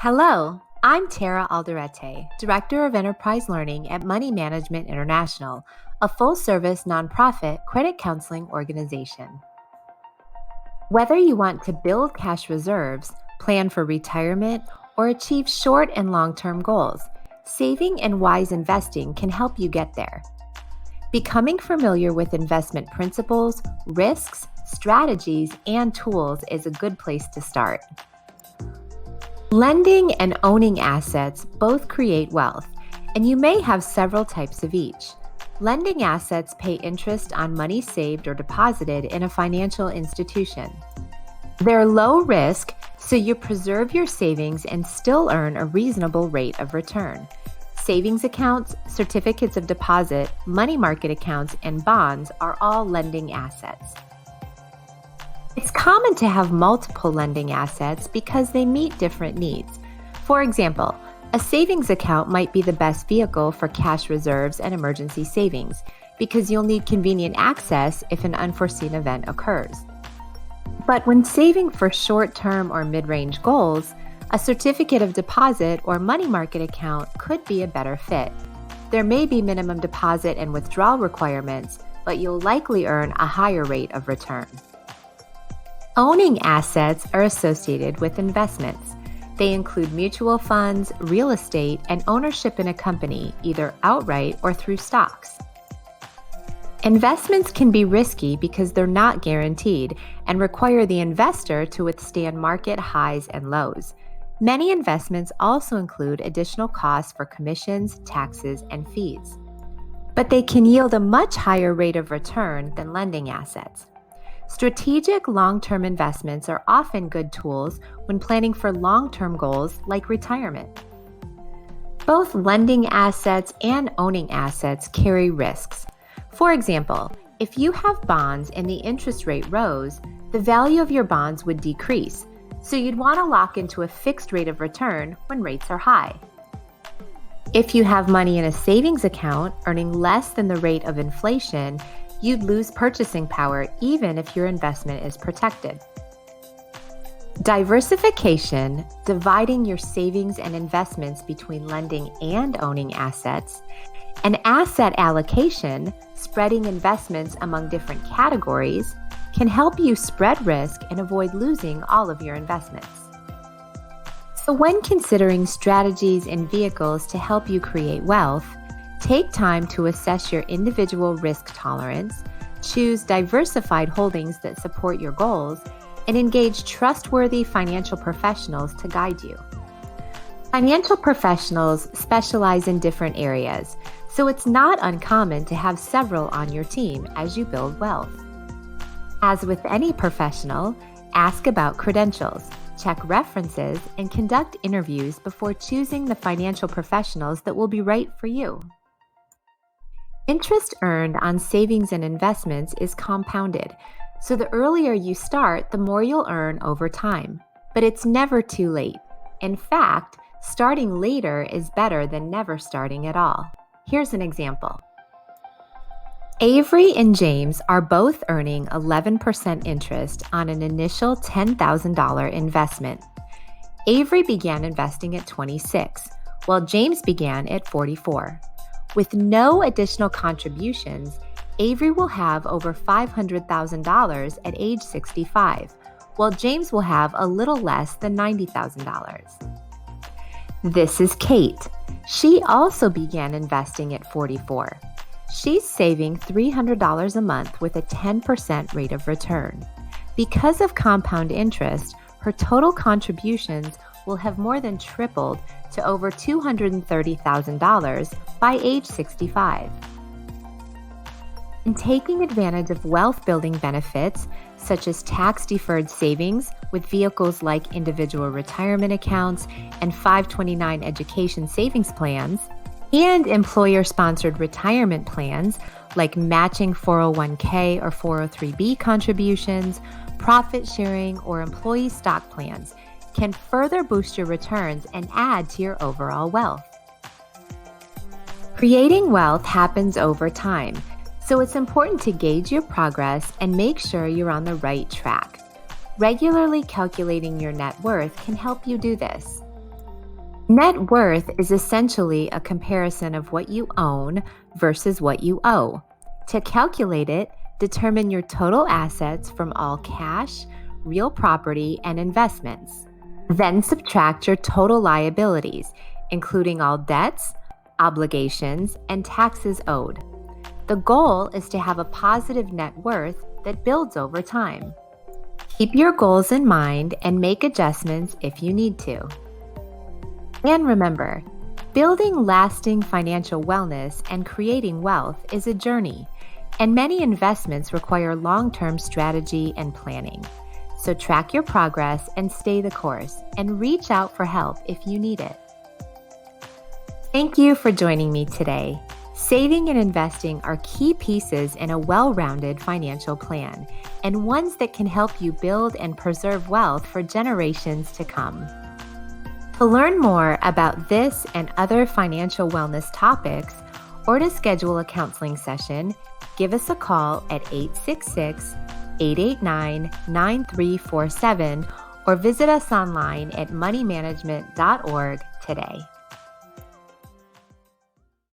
Hello, I'm Tara Alderete, Director of Enterprise Learning at Money Management International, a full-service nonprofit credit counseling organization. Whether you want to build cash reserves, plan for retirement, or achieve short and long-term goals, saving and wise investing can help you get there. Becoming familiar with investment principles, risks, strategies, and tools is a good place to start. Lending and owning assets both create wealth, and you may have several types of each. Lending assets pay interest on money saved or deposited in a financial institution. They're low risk, so you preserve your savings and still earn a reasonable rate of return. Savings accounts, certificates of deposit, money market accounts, and bonds are all lending assets. It's common to have multiple lending assets because they meet different needs. For example, a savings account might be the best vehicle for cash reserves and emergency savings because you'll need convenient access if an unforeseen event occurs. But when saving for short-term or mid-range goals, a certificate of deposit or money market account could be a better fit. There may be minimum deposit and withdrawal requirements, but you'll likely earn a higher rate of return. Owning assets are associated with investments. They include mutual funds, real estate, and ownership in a company, either outright or through stocks. Investments can be risky because they're not guaranteed and require the investor to withstand market highs and lows. Many investments also include additional costs for commissions, taxes, and fees. But they can yield a much higher rate of return than lending assets. Strategic long-term investments are often good tools when planning for long-term goals like retirement. Both lending assets and owning assets carry risks. For example, if you have bonds and the interest rate rose, the value of your bonds would decrease, so you'd want to lock into a fixed rate of return when rates are high. If you have money in a savings account earning less than the rate of inflation, you'd lose purchasing power even if your investment is protected. Diversification, dividing your savings and investments between lending and owning assets, and asset allocation, spreading investments among different categories, can help you spread risk and avoid losing all of your investments. So when considering strategies and vehicles to help you create wealth, take time to assess your individual risk tolerance, choose diversified holdings that support your goals, and engage trustworthy financial professionals to guide you. Financial professionals specialize in different areas, so it's not uncommon to have several on your team as you build wealth. As with any professional, ask about credentials, check references, and conduct interviews before choosing the financial professionals that will be right for you. Interest earned on savings and investments is compounded, so the earlier you start, the more you'll earn over time. But it's never too late. In fact, starting later is better than never starting at all. Here's an example. Avery and James are both earning 11% interest on an initial $10,000 investment. Avery began investing at 26, while James began at 44. With no additional contributions, Avery will have over $500,000 at age 65, while James will have a little less than $90,000. This is Kate. She also began investing at 44. She's saving $300 a month with a 10% rate of return. Because of compound interest, her total contributions will have more than tripled to over $230,000 by age 65. In taking advantage of wealth-building benefits, such as tax-deferred savings with vehicles like individual retirement accounts and 529 education savings plans, and employer-sponsored retirement plans like matching 401k or 403b contributions, profit sharing, or employee stock plans, can further boost your returns and add to your overall wealth. Creating wealth happens over time, so it's important to gauge your progress and make sure you're on the right track. Regularly calculating your net worth can help you do this. Net worth is essentially a comparison of what you own versus what you owe. To calculate it, determine your total assets from all cash, real property, and investments. Then subtract your total liabilities, including all debts, obligations, and taxes owed. The goal is to have a positive net worth that builds over time. Keep your goals in mind and make adjustments if you need to. And remember, building lasting financial wellness and creating wealth is a journey, and many investments require long-term strategy and planning. So track your progress and stay the course, and reach out for help if you need it. Thank you for joining me today. Saving and investing are key pieces in a well-rounded financial plan, and ones that can help you build and preserve wealth for generations to come. To learn more about this and other financial wellness topics, or to schedule a counseling session, give us a call at 866-889-9347 or visit us online at moneymanagement.org today.